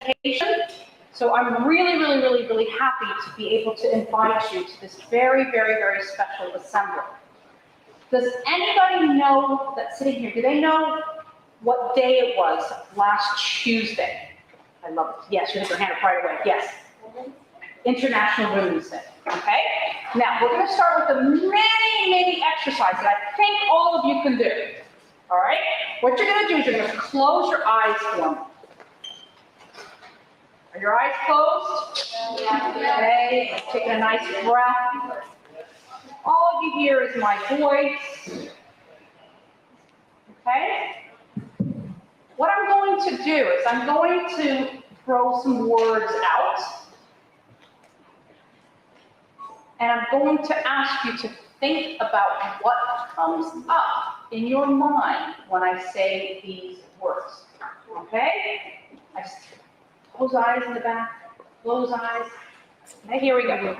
education. So I'm really, really, really, really happy to be able to invite you to this very, very, very special assembly. Does anybody know that's sitting here, do they know what day it was last Tuesday? I love it. Yes, you have your hand up right away. Yes. International Women's Day. Okay? Now, we're going to start with the many, many exercises that I think all of you can do. All right? What you're going to do is you're going to close your eyes for me. Are your eyes closed? Yeah. Okay. Taking a nice breath. All you hear is my voice. Okay? What I'm going to do is I'm going to throw some words out. And I'm going to ask you to think about what comes up in your mind when I say these words. Okay? Close eyes in the back. Close eyes. Okay, here we go.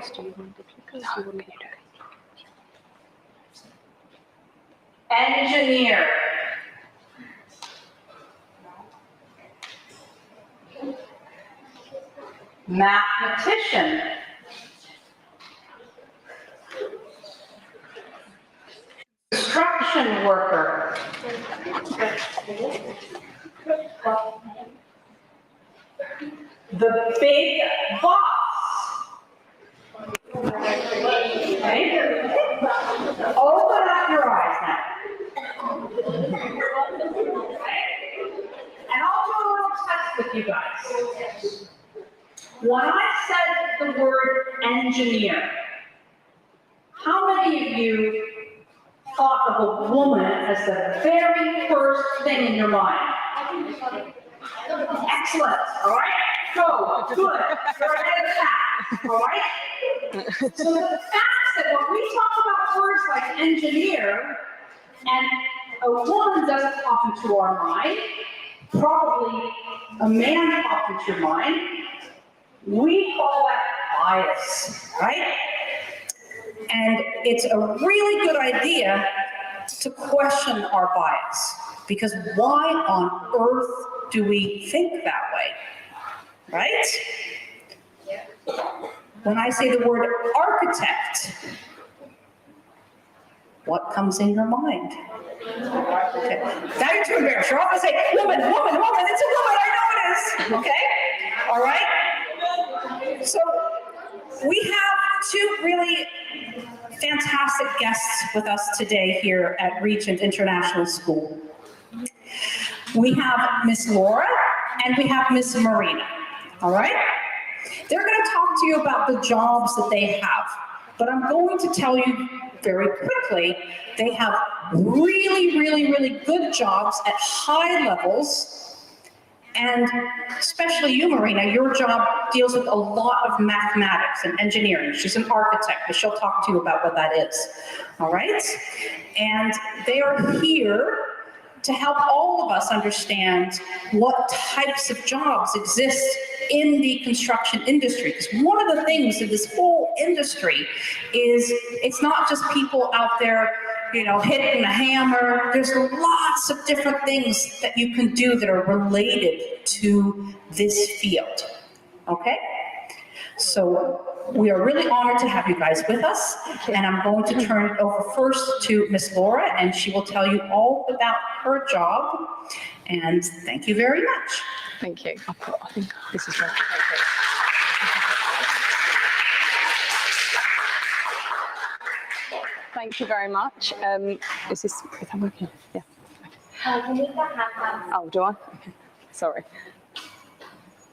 Engineer. Mathematician. Construction worker. The big boss. Okay. Open up your eyes now. And I'll do a little test with you guys. When I said the word engineer, how many of you thought of a woman as the very first thing in your mind? Excellent, all right? Go, good, you're ahead of that, all right? So the fact that when we talk about words like engineer, and a woman doesn't pop into our mind, probably a man pops into your mind, we call that bias, right? And it's a really good idea to question our bias, because why on earth do we think that way, right? When I say the word architect, what comes in your mind? Okay. Now you're too embarrassed. You're all going to say, woman, it's a woman, I know it is, okay? All right? So we have two really fantastic guests with us today here at Regent International School. We have Miss Laura and we have Miss Marina, all right? They're going to talk to you about the jobs that they have, but I'm going to tell you very quickly, they have really, really, really good jobs at high levels. And especially you, Marina, your job deals with a lot of mathematics and engineering. She's an architect, but she'll talk to you about what that is, all right? And they are here to help all of us understand what types of jobs exist in the construction industry. Because one of the things of this whole industry is it's not just people out there, you know, hitting a hammer. There's lots of different things that you can do that are related to this field, okay? So we are really honored to have you guys with us, and I'm going to turn it over first to Miss Laura, and she will tell you all about her job, and thank you very much. Thank you. I think this is right. Thank you very much. Is that working? Yeah. Oh, do I? Okay. Sorry.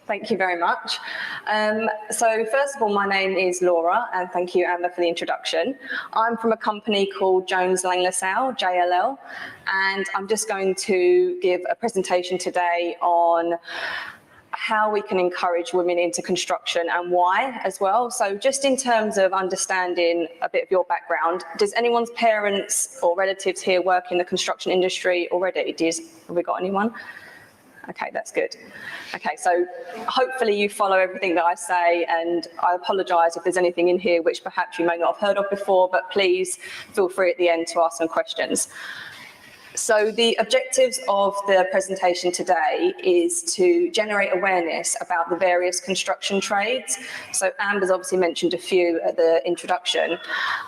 Thank you very much. So first of all, my name is Laura, and thank you, Amber, for the introduction. I'm from a company called Jones Lang LaSalle, JLL, and I'm just going to give a presentation today on how we can encourage women into construction and why as well. So just in terms of understanding a bit of your background, does anyone's parents or relatives here work in the construction industry already? Have we got anyone? Okay, that's good. Okay, so hopefully you follow everything that I say, and I apologise if there's anything in here which perhaps you may not have heard of before, but please feel free at the end to ask some questions. So the objectives of the presentation today is to generate awareness about the various construction trades. So Amber's obviously mentioned a few at the introduction,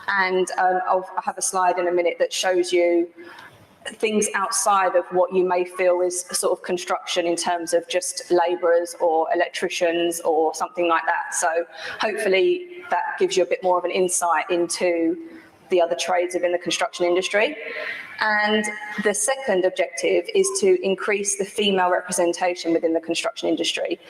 and I'll have a slide in a minute that shows you things outside of what you may feel is sort of construction in terms of just labourers or electricians or something like that. So hopefully that gives you a bit more of an insight into the other trades within the construction industry. And the second objective is to increase the female representation within the construction industry.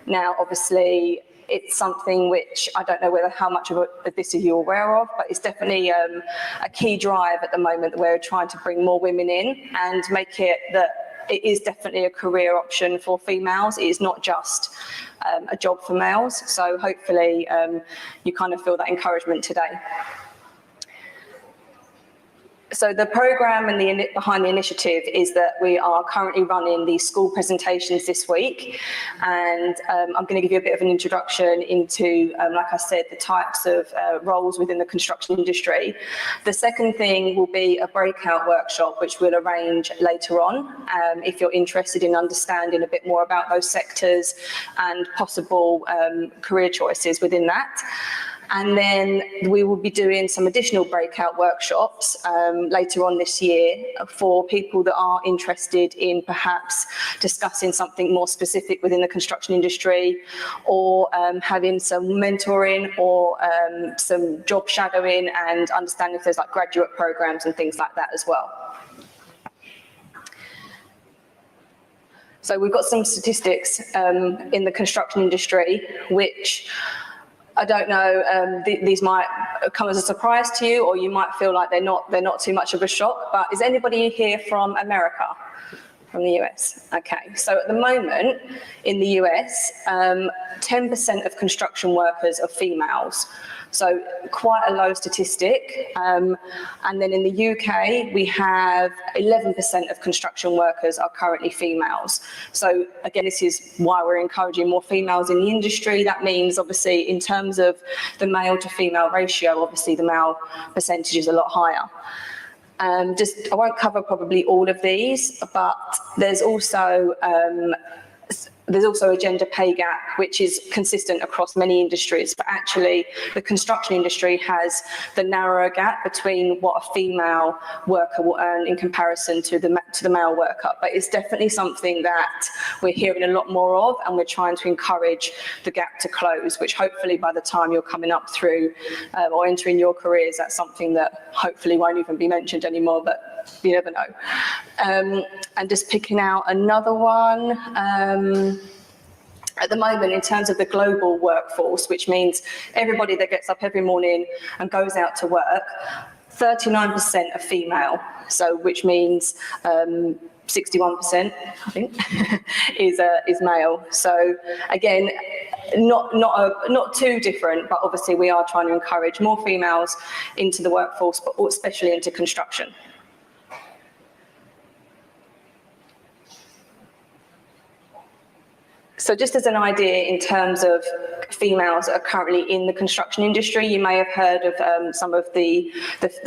Now, obviously, it's something which I don't know how much of this are you aware of, but it's definitely a key drive at the moment that we're trying to bring more women in and make it that it is definitely a career option for females. It is not just a job for males. So hopefully you kind of feel that encouragement today. So the programme and behind the initiative is that we are currently running the school presentations this week, and I'm going to give you a bit of an introduction into, like I said, the types of roles within the construction industry. The second thing will be a breakout workshop, which we'll arrange later on, if you're interested in understanding a bit more about those sectors and possible career choices within that. And then we will be doing some additional breakout workshops later on this year for people that are interested in perhaps discussing something more specific within the construction industry, or having some mentoring or some job shadowing, and understanding if there's like graduate programs and things like that as well. So we've got some statistics in the construction industry, which I don't know, these might come as a surprise to you, or you might feel like they're not too much of a shock, but is anybody here from America, from the US? Okay, so at the moment in the US, 10% of construction workers are females. So quite a low statistic. And then in the UK, we have 11% of construction workers are currently females. So again, this is why we're encouraging more females in the industry. That means obviously in terms of the male to female ratio, obviously the male percentage is a lot higher. I won't cover probably all of these, but there's also a gender pay gap, which is consistent across many industries, but actually the construction industry has the narrower gap between what a female worker will earn in comparison to the male worker. But it's definitely something that we're hearing a lot more of, and we're trying to encourage the gap to close, which hopefully by the time you're coming up through or entering your careers, that's something that hopefully won't even be mentioned anymore, but you never know. And just picking out another one. At the moment, in terms of the global workforce, which means everybody that gets up every morning and goes out to work, 39% are female, so which means 61%, I think, is male. So again, not too different, but obviously we are trying to encourage more females into the workforce, but especially into construction. So just as an idea in terms of females that are currently in the construction industry, you may have heard of some of the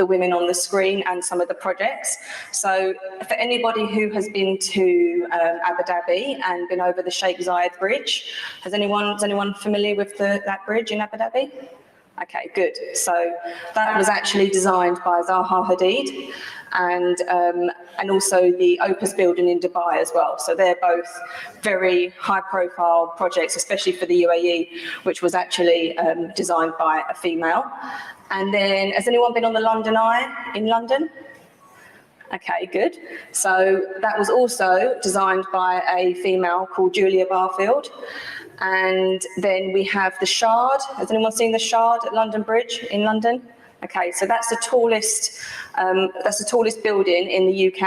women on the screen and some of the projects. So for anybody who has been to Abu Dhabi and been over the Sheikh Zayed bridge, is anyone familiar with that bridge in Abu Dhabi? Okay, good. So that was actually designed by Zaha Hadid, and also the Opus building in Dubai as well. So they're both very high-profile projects, especially for the UAE, which was actually designed by a female. And then, has anyone been on the London Eye in London? Okay, good. So that was also designed by a female called Julia Barfield. And then we have the Shard. Has anyone seen the Shard at London Bridge in London? Okay, so that's the tallest building in the UK,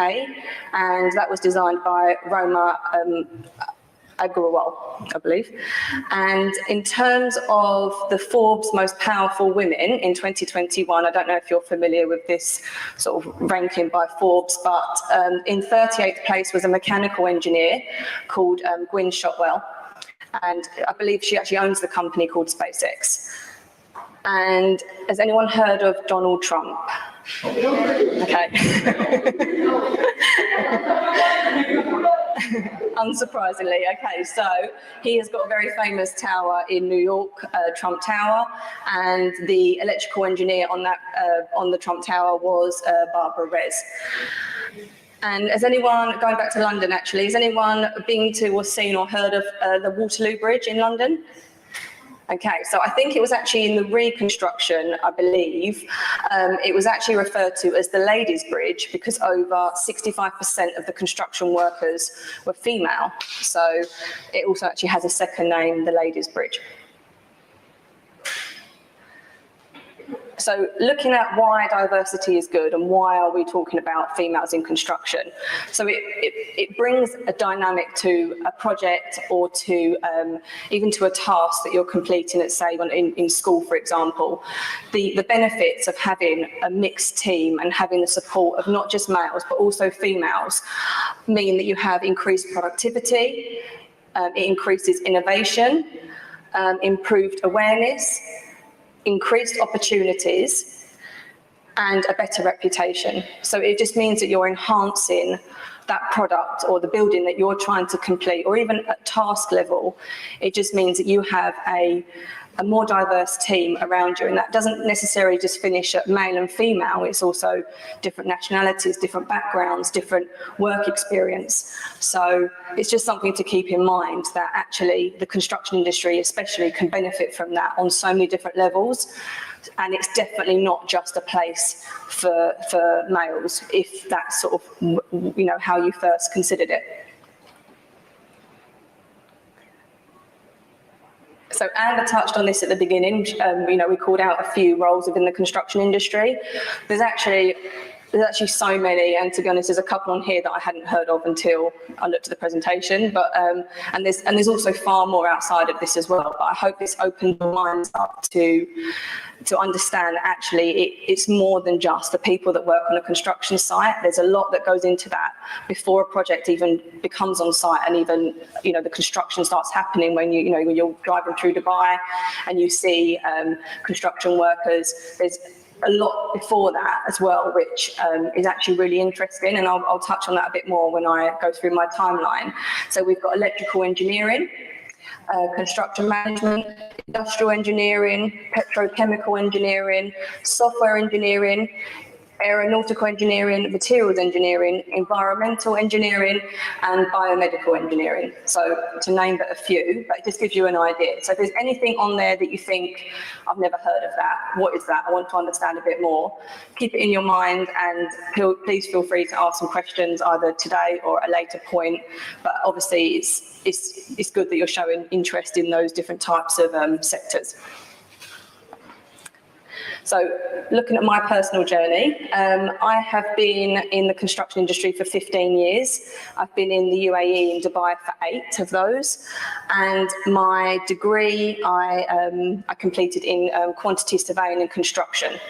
and that was designed by Roma Agrawal, I believe. And in terms of the Forbes most powerful women in 2021, I don't know if you're familiar with this sort of ranking by Forbes, but in 38th place was a mechanical engineer called Gwynne Shotwell. And I believe she actually owns the company called SpaceX. And has anyone heard of Donald Trump? Okay. Unsurprisingly, okay, so he has got a very famous tower in New York, Trump Tower, and the electrical engineer on that on the Trump Tower was Barbara Rez. And has anyone, going back to London actually, has anyone been to or seen or heard of the Waterloo Bridge in London? Okay, so I think it was actually in the reconstruction, I believe, it was actually referred to as the Ladies' Bridge because over 65% of the construction workers were female. So it also actually has a second name, the Ladies' Bridge. So looking at why diversity is good and why are we talking about females in construction. So it brings a dynamic to a project or to even to a task that you're completing, let's say in school, for example. The benefits of having a mixed team and having the support of not just males but also females mean that you have increased productivity, it increases innovation, improved awareness, increased opportunities, and a better reputation. So it just means that you're enhancing that product or the building that you're trying to complete, or even at task level. It just means that you have a more diverse team around you, and that doesn't necessarily just finish at male and female, it's also different nationalities, different backgrounds, different work experience. So it's just something to keep in mind that actually the construction industry especially can benefit from that on so many different levels, and it's definitely not just a place for males if that's sort of, you know, how you first considered it. So Amber touched on this at the beginning, you know, we called out a few roles within the construction industry. There's actually so many, and to be honest, there's a couple on here that I hadn't heard of until I looked at the presentation, but and there's also far more outside of this as well. But I hope this opens your minds up to understand that actually it's more than just the people that work on a construction site. There's a lot that goes into that before a project even becomes on site, and even, you know, the construction starts happening when when you're driving through Dubai and you see construction workers. There's a lot before that as well, which is actually really interesting, and I'll touch on that a bit more when I go through my timeline. So we've got electrical engineering, construction management, industrial engineering, petrochemical engineering, software engineering, aeronautical engineering, materials engineering, environmental engineering, and biomedical engineering. So to name but a few, but it just gives you an idea. So if there's anything on there that you think, I've never heard of that, what is that? I want to understand a bit more. Keep it in your mind, and please feel free to ask some questions either today or at a later point. But obviously it's good that you're showing interest in those different types of sectors. So looking at my personal journey, I have been in the construction industry for 15 years. I've been in the UAE in Dubai for 8 of those. And my degree I completed in quantity surveying and construction.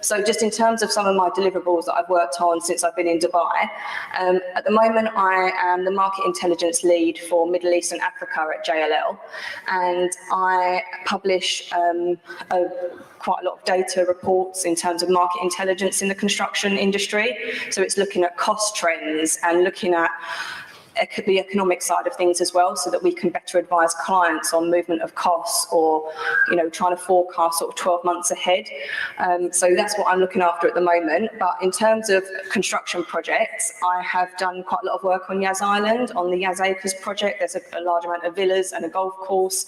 So just in terms of some of my deliverables that I've worked on since I've been in Dubai, at the moment I am the market intelligence lead for Middle East and Africa at JLL, and I publish quite a lot of data reports in terms of market intelligence in the construction industry. So it's looking at cost trends and looking at the economic side of things as well, so that we can better advise clients on movement of costs, or trying to forecast sort of 12 months ahead. So that's what I'm looking after at the moment. But in terms of construction projects, I have done quite a lot of work on Yas Island, on the Yas Acres project. There's a large amount of villas and a golf course,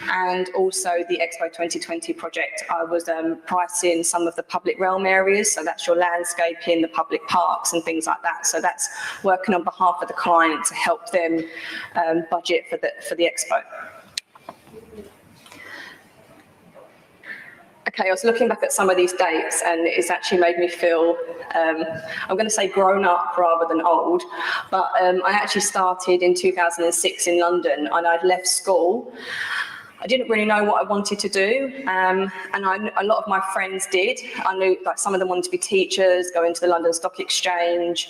and also the Expo 2020 project. I was pricing some of the public realm areas, so that's your landscaping, the public parks and things like that. So that's working on behalf of the client to help them budget for the expo. Okay, I was looking back at some of these dates, and it's actually made me feel, I'm going to say grown up rather than old, but I actually started in 2006 in London, and I'd left school. I didn't really know what I wanted to do, and a lot of my friends did. I knew like some of them wanted to be teachers, go into the London Stock Exchange.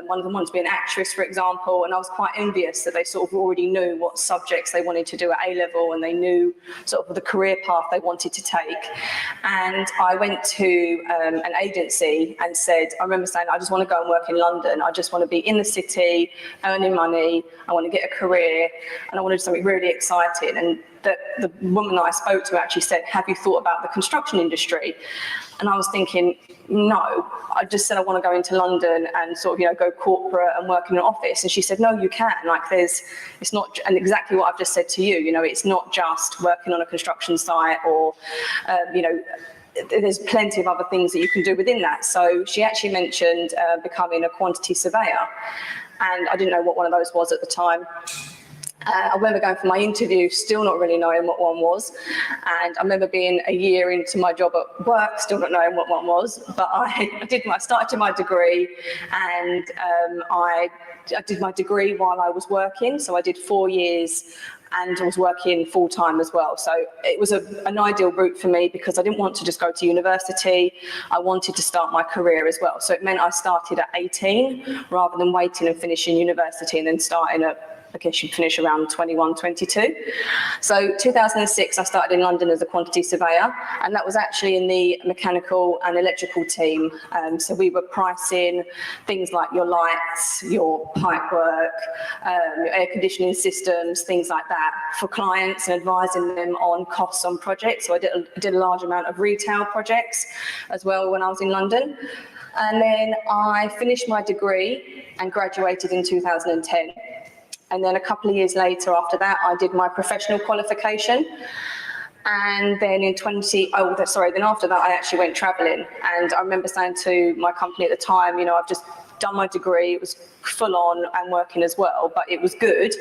One of them wanted to be an actress, for example, and I was quite envious that they sort of already knew what subjects they wanted to do at A-level, and they knew sort of the career path they wanted to take. And I went to an agency and said, I remember saying, I just want to go and work in London. I just want to be in the city, earning money. I want to get a career, and I want to do something really exciting. And the woman that I spoke to actually said, have you thought about the construction industry? And I was thinking, no. I just said I want to go into London and sort of, go corporate and work in an office. And she said, no, you can. Like it's not, and exactly what I've just said to you, it's not just working on a construction site or, there's plenty of other things that you can do within that. So she actually mentioned becoming a quantity surveyor. And I didn't know what one of those was at the time. I remember going for my interview, still not really knowing what one was. And I remember being a year into my job at work, still not knowing what one was. But I started my degree, and I did my degree while I was working. So I did 4 years and I was working full time as well. So it was an ideal route for me because I didn't want to just go to university. I wanted to start my career as well. So it meant I started at 18 rather than waiting and finishing university and then starting at, I guess you'd finish around 21, 22. So 2006, I started in London as a quantity surveyor, and that was actually in the mechanical and electrical team. So we were pricing things like your lights, your pipe work, your air conditioning systems, things like that for clients, and advising them on costs on projects. So I did a large amount of retail projects as well when I was in London. And then I finished my degree and graduated in 2010. And then a couple of years later after that, I did my professional qualification. And then then after that, I actually went traveling. And I remember saying to my company at the time, I've just done my degree. It was full on and working as well, but it was good.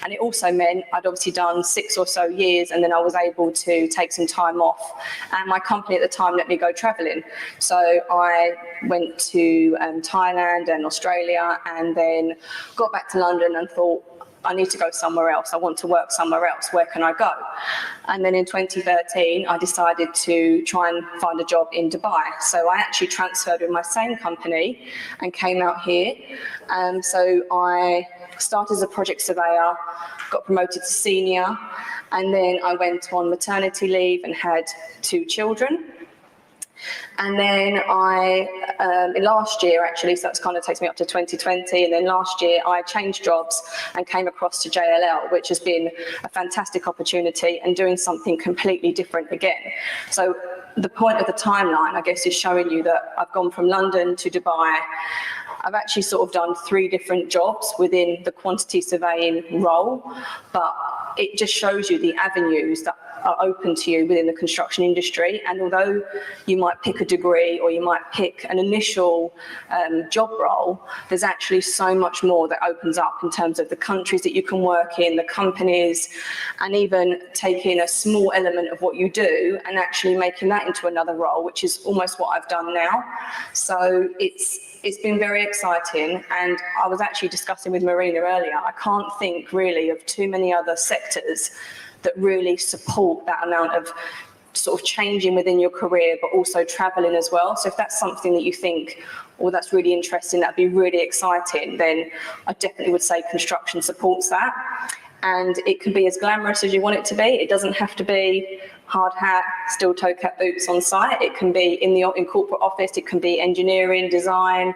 And it also meant I'd obviously done 6 or so years, and then I was able to take some time off. And my company at the time let me go traveling. So I went to Thailand and Australia, and then got back to London and thought, I need to go somewhere else. I want to work somewhere else. Where can I go? And then in 2013, I decided to try and find a job in Dubai. So I actually transferred with my same company and came out here. So I started as a project surveyor, got promoted to senior, and then I went on maternity leave and had 2 children. And then last year actually, so that kind of takes me up to 2020, and then last year I changed jobs and came across to JLL, which has been a fantastic opportunity and doing something completely different again. So the point of the timeline, I guess, is showing you that I've gone from London to Dubai. I've actually sort of done 3 different jobs within the quantity surveying role, but it just shows you the avenues that are open to you within the construction industry. And although you might pick a degree or you might pick an initial job role, there's actually so much more that opens up in terms of the countries that you can work in, the companies, and even taking a small element of what you do and actually making that into another role, which is almost what I've done now. So it's been very exciting, and I was actually discussing with Marina earlier, I can't think really of too many other sectors that really support that amount of sort of changing within your career, but also traveling as well. So if that's something that you think, oh, that's really interesting, that'd be really exciting, then I definitely would say construction supports that. And it can be as glamorous as you want it to be. It doesn't have to be hard hat, steel toe cap boots on site. It can be in corporate office. It can be engineering, design,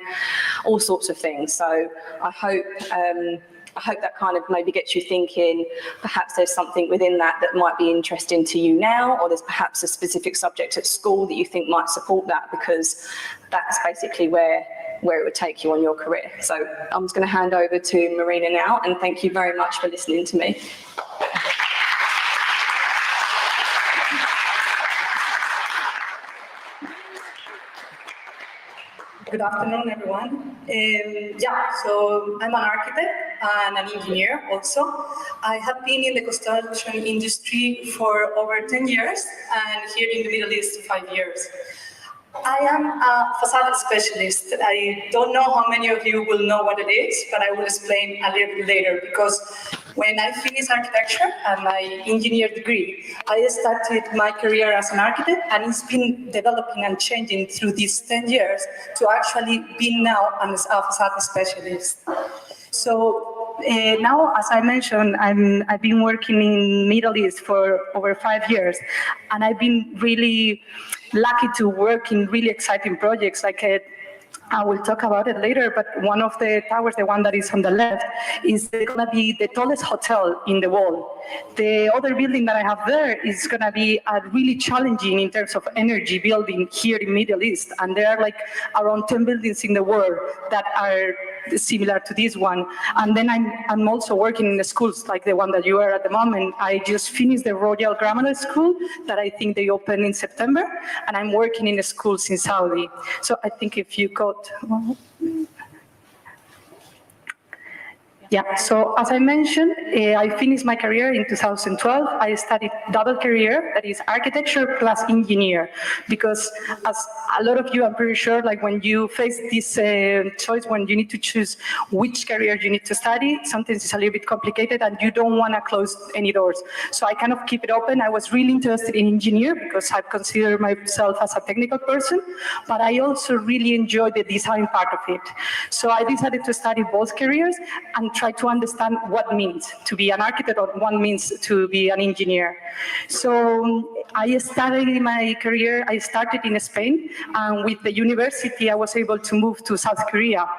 all sorts of things. So I hope that kind of maybe gets you thinking, perhaps there's something within that might be interesting to you now, or there's perhaps a specific subject at school that you think might support that, because that's basically where it would take you on your career. So I'm just going to hand over to Marina now, and thank you very much for listening to me. Good afternoon, everyone. So I'm an architect and an engineer also. I have been in the construction industry for over 10 years, and here in the Middle East, 5 years. I am a facade specialist. I don't know how many of you will know what it is, but I will explain a little bit later, because When I finished architecture and my engineer degree, I started my career as an architect, and it's been developing and changing through these 10 years to actually be now a facade specialist. So now, as I mentioned, I've been working in Middle East for over 5 years, and I've been really lucky to work in really exciting projects like I will talk about it later, but one of the towers, the one that is on the left, is going to be the tallest hotel in the world. The other building that I have there is going to be a really challenging in terms of energy building here in Middle East, and there are like around 10 buildings in the world that are similar to this one. And then I'm also working in the schools like the one that you are at the moment. I just finished the Royal Grammar School that I think they open in September, and I'm working in the schools in Saudi. So I think if you go yeah, so as I mentioned, I finished my career in 2012. I studied double career, that is architecture plus engineer, because as a lot of you, I'm pretty sure, like when you face this choice, when you need to choose which career you need to study, sometimes it's a little bit complicated and you don't want to close any doors. So I kind of keep it open. I was really interested in engineer because I consider myself as a technical person, but I also really enjoy the design part of it. So I decided to study both careers and try to understand what means to be an architect or what means to be an engineer. So I started my career, I started in Spain, and with the university I was able to move to South Korea.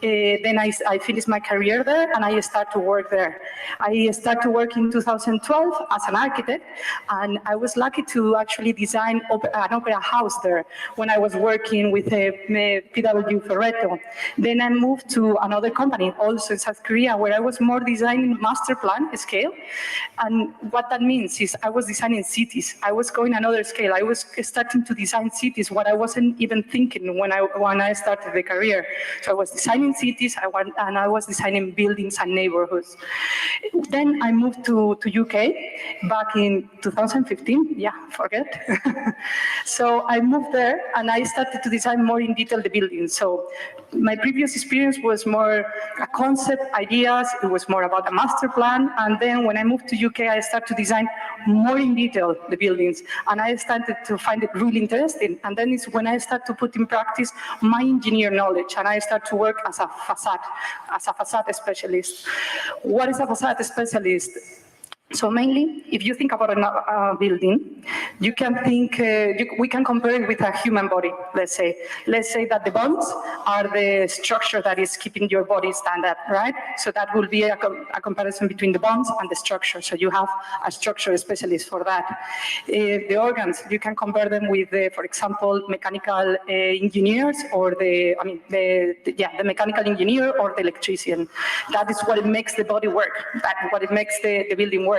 Then I finished my career there and I started to work there. I started to work in 2012 as an architect, and I was lucky to actually design an opera house there when I was working with PW Ferretto. Then I moved to another company, also in South Korea, where I was more designing master plan scale. And what that means is I was designing cities. I was going another scale. I was starting to design cities, what I wasn't even thinking when I started the career. So I was designing cities, and I was designing buildings and neighborhoods. Then I moved to UK back in 2015. Yeah, forget. So I moved there and I started to design more in detail the buildings. So my previous experience was more a concept, ideas, it was more about a master plan. And then when I moved to UK, I started to design more in detail the buildings. And I started to find it really interesting. And then it's when I started to put in practice my engineer knowledge, and I started to work as a facade specialist. What is a facade specialist? So mainly, if you think about a building, you can think, we can compare it with a human body, let's say. Let's say that the bones are the structure that is keeping your body stand up, right? So that will be a comparison between the bones and the structure. So you have a structure specialist for that. The organs, you can compare them with, for example, mechanical engineers or the mechanical engineer or the electrician. That is what it makes the body work. That's what it makes the building work.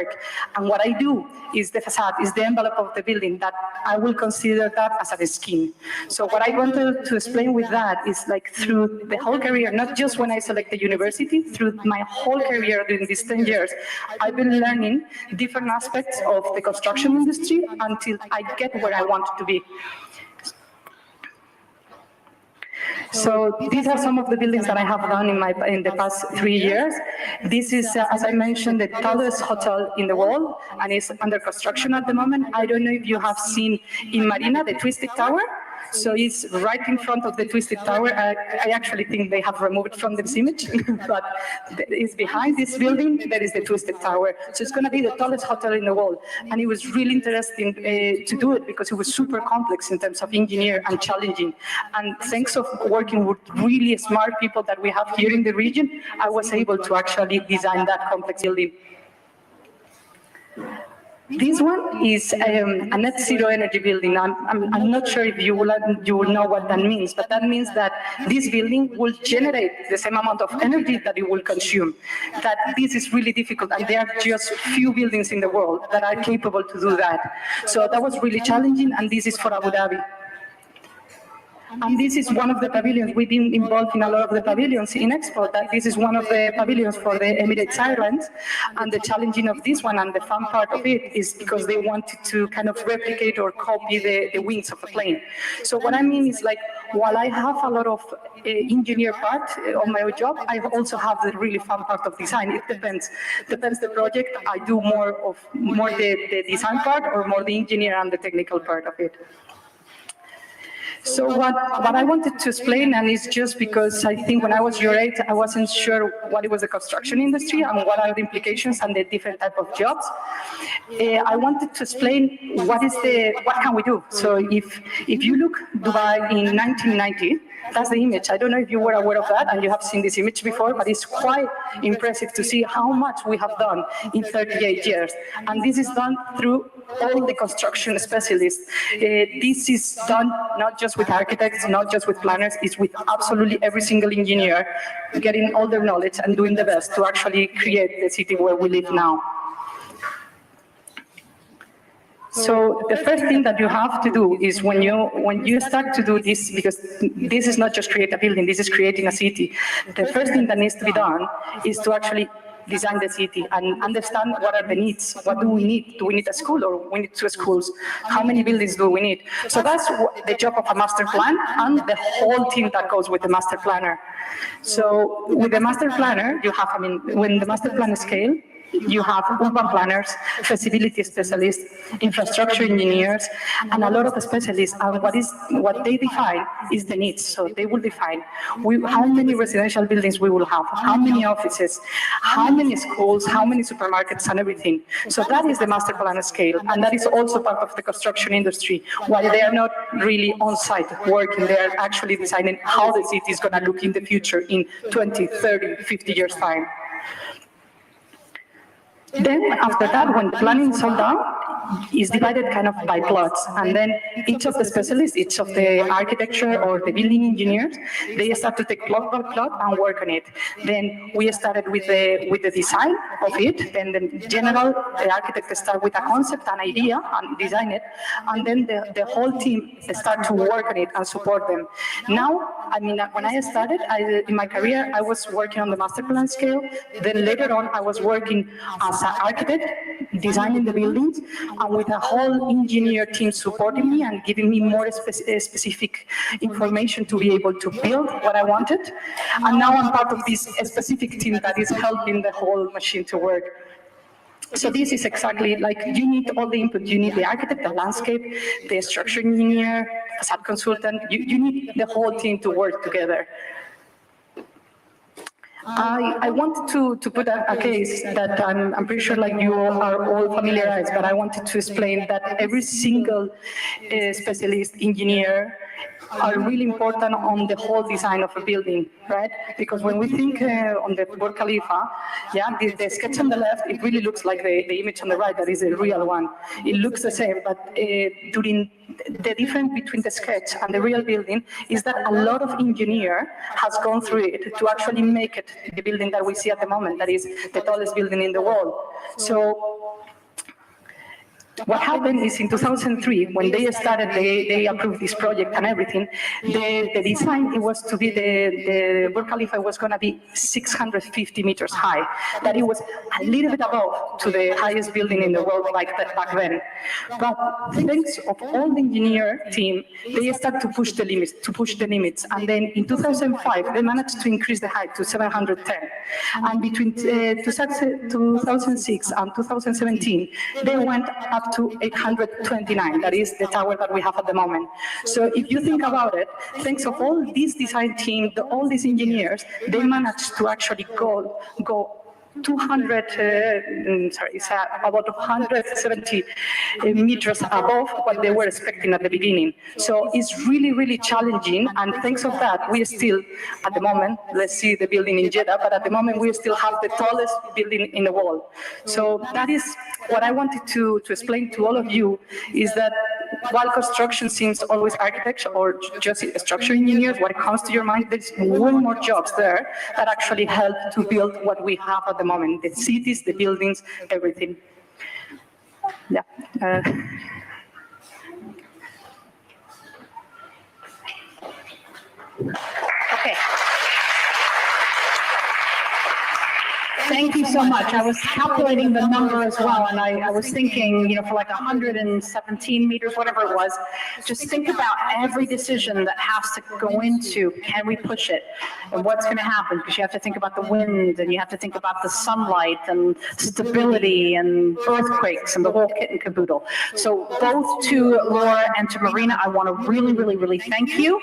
And what I do is the facade, is the envelope of the building, that I will consider that as a skin. So what I wanted to explain with that is like through the whole career, not just when I select the university, through my whole career during these 10 years, I've been learning different aspects of the construction industry until I get where I want to be. So these are some of the buildings that I have done in the past 3 years. This is, as I mentioned, the tallest hotel in the world, and it's under construction at the moment. I don't know if you have seen in Marina, the Twisted Tower. So it's right in front of the Twisted Tower. I actually think they have removed it from this image, but it's behind this building, there is the Twisted Tower. So it's going to be the tallest hotel in the world. And it was really interesting to do it because it was super complex in terms of engineer and challenging. And thanks of working with really smart people that we have here in the region, I was able to actually design that complex building. This one is a net zero energy building. I'm not sure if you will know what that means, but that means that this building will generate the same amount of energy that it will consume. That this is really difficult, and there are just few buildings in the world that are capable to do that. So that was really challenging, and this is for Abu Dhabi. And this is one of the pavilions. We've been involved in a lot of the pavilions in Expo. That this is one of the pavilions for the Emirates Islands. And the challenging of this one and the fun part of it is because they wanted to kind of replicate or copy the wings of a plane. So what I mean is like while I have a lot of engineer part on my job, I also have the really fun part of design. It depends the project. I do more the design part or more the engineer and the technical part of it. So what I wanted to explain, and it's just because I think when I was your age, I wasn't sure what it was the construction industry and what are the implications and the different type of jobs. I wanted to explain what can we do. So if you look Dubai in 1990, that's the image. I don't know if you were aware of that and you have seen this image before, but it's quite impressive to see how much we have done in 38 years. And this is done through all the construction specialists. This is done not just with architects, not just with planners, it's with absolutely every single engineer getting all their knowledge and doing the best to actually create the city where we live now. So the first thing that you have to do is when you start to do this, because this is not just create a building, this is creating a city. The first thing that needs to be done is to actually design the city and understand what are the needs. What do we need? Do we need a school or we need two schools? How many buildings do we need? So that's the job of a master plan and the whole team that goes with the master planner. So with the master planner, you have, when the master plan scale, you have urban planners, feasibility specialists, infrastructure engineers, and a lot of specialists. And what they define is the needs. So they will define how many residential buildings we will have, how many offices, how many schools, how many supermarkets, and everything. So that is the master plan scale, and that is also part of the construction industry. While they are not really on-site working, they are actually designing how the city is going to look in the future in 20, 30, 50 years' time. Then after that, when the planning is all done, is divided kind of by plots, and then each of the specialists, each of the architecture or the building engineers, they start to take plot by plot and work on it. Then we started with the design of it. Then the architect start with a concept, an idea, and design it, and then the whole team start to work on it and support them. Now, when I started in my career, I was working on the master plan scale. Then later on, I was working as an architect, designing the buildings, and with a whole engineer team supporting me and giving me more specific information to be able to build what I wanted. And now I'm part of this specific team that is helping the whole machine to work. So this is exactly like you need all the input. You need the architect, the landscape, the structure engineer, facade consultant. You need the whole team to work together. I wanted to put a case that I'm pretty sure like you are all familiarized, but I wanted to explain that every single specialist engineer are really important on the whole design of a building, right? Because when we think on the Burj Khalifa, yeah, the sketch on the left, it really looks like the image on the right, that is the real one. It looks the same, but during the difference between the sketch and the real building is that a lot of engineer has gone through it to actually make it the building that we see at the moment, that is the tallest building in the world. So what happened is in 2003, when they started, they approved this project and everything, the design, it was to be the Burj Khalifa was going to be 650 meters high, that it was a little bit above to the highest building in the world like that back then. But thanks of all the engineer team, they started to push the limits, and then in 2005, they managed to increase the height to 710. And between 2006 and 2017, they went up to 829. That is the tower that we have at the moment. So if you think about it, thanks of all this design team, all these engineers, they managed to actually go about 170 meters above what they were expecting at the beginning. So it's really, really challenging, and thanks of that, we still, at the moment, let's see the building in Jeddah, but at the moment we still have the tallest building in the world. So that is what I wanted to explain to all of you, is that while construction seems always architecture or just structural engineers, when it comes to your mind, there's way more jobs there that actually help to build what we have at the moment, the cities, the buildings, everything. Yeah. Okay. Thank you so much. I was calculating the number as well, and I was thinking, for like 117 meters, whatever it was, just think about every decision that has to go into, can we push it? And what's going to happen? Because you have to think about the wind, and you have to think about the sunlight, and stability, and earthquakes, and the whole kit and caboodle. So both to Laura and to Marina, I want to really, really, really thank you.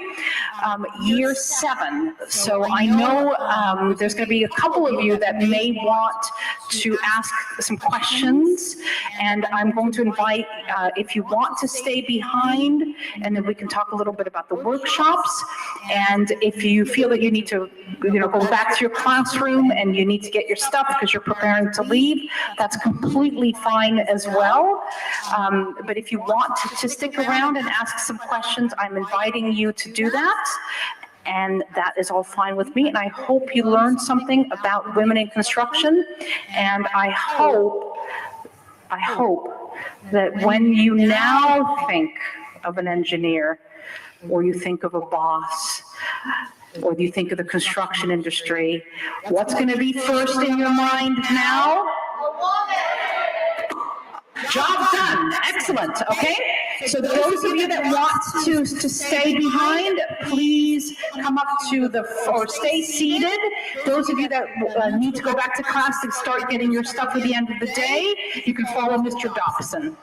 Year 7, so I know there's going to be a couple of you that may want to ask some questions, and I'm going to invite, if you want to stay behind, and then we can talk a little bit about the workshops, and if you feel that you need to, go back to your classroom and you need to get your stuff because you're preparing to leave, that's completely fine as well. But if you want to stick around and ask some questions, I'm inviting you to do that. And that is all fine with me. And I hope you learned something about women in construction. And I hope that when you now think of an engineer, or you think of a boss, or you think of the construction industry, what's going to be first in your mind now? Job done. Excellent. Okay. So those of you that want to stay behind, please come up to or stay seated. Those of you that need to go back to class and start getting your stuff at the end of the day, you can follow Mr. Dobson.